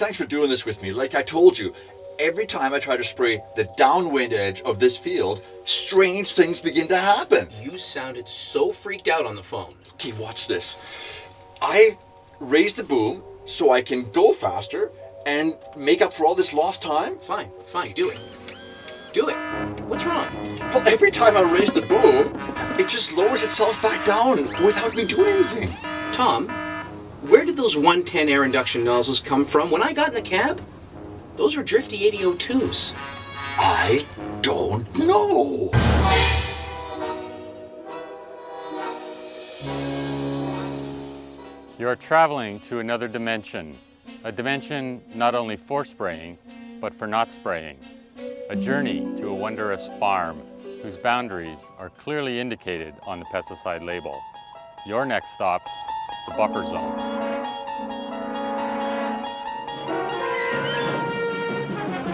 thanks for doing this with me. Like I told you, every time I try to spray the downwind edge of this field, strange things begin to happen. You sounded so freaked out on the phone. Okay, watch this. I raise the boom so I can go faster and make up for all this lost time. Fine, do it. Do it. What's wrong? Well, every time I raise the boom, it just lowers itself back down without me doing anything. Tom, where did those 110 air induction nozzles come from? When I got in the cab, those were Drifty 8002s. I don't know. You are traveling to another dimension, a dimension not only for spraying, but for not spraying. A journey to a wondrous farm whose boundaries are clearly indicated on the pesticide label. Your next stop, the buffer zone.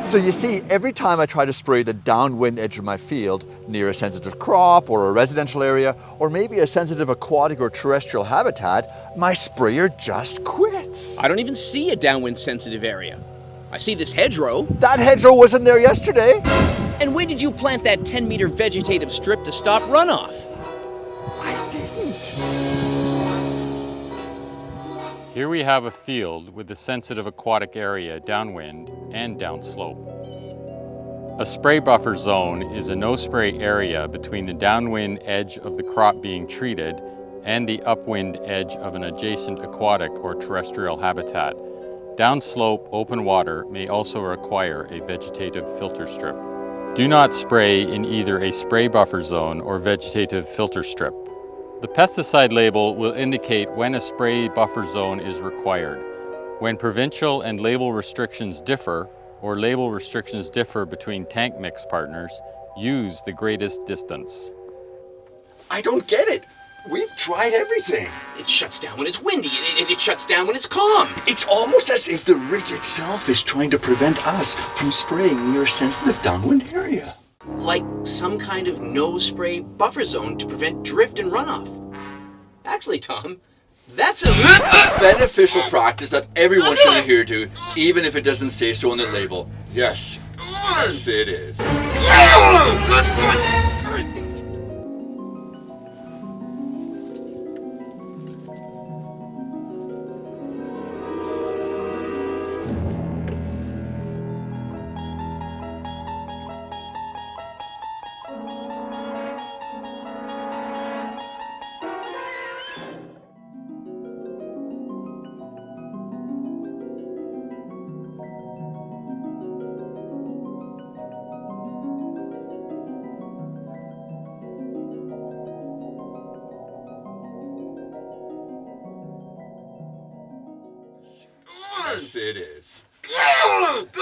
So you see, every time I try to spray the downwind edge of my field, near a sensitive crop or a residential area, or maybe a sensitive aquatic or terrestrial habitat, my sprayer just quits. I don't even see a downwind sensitive area. I see this hedgerow. That hedgerow wasn't there yesterday. And when did you plant that 10-meter vegetative strip to stop runoff? I didn't. Here we have a field with a sensitive aquatic area downwind and downslope. A spray buffer zone is a no-spray area between the downwind edge of the crop being treated and the upwind edge of an adjacent aquatic or terrestrial habitat. Downslope open water may also require a vegetative filter strip. Do not spray in either a spray buffer zone or vegetative filter strip. The pesticide label will indicate when a spray buffer zone is required. When provincial and label restrictions differ, or label restrictions differ between tank mix partners, use the greatest distance. I don't get it. We've tried everything. It shuts down when it's windy. It shuts down when it's calm. It's almost as if the rig itself is trying to prevent us from spraying near a sensitive downwind area. Like some kind of no-spray buffer zone to prevent drift and runoff. Actually, Tom, that's a beneficial practice that everyone should adhere to, even if it doesn't say so on the label. Yes. Yes, it is. Yes, it is. Good.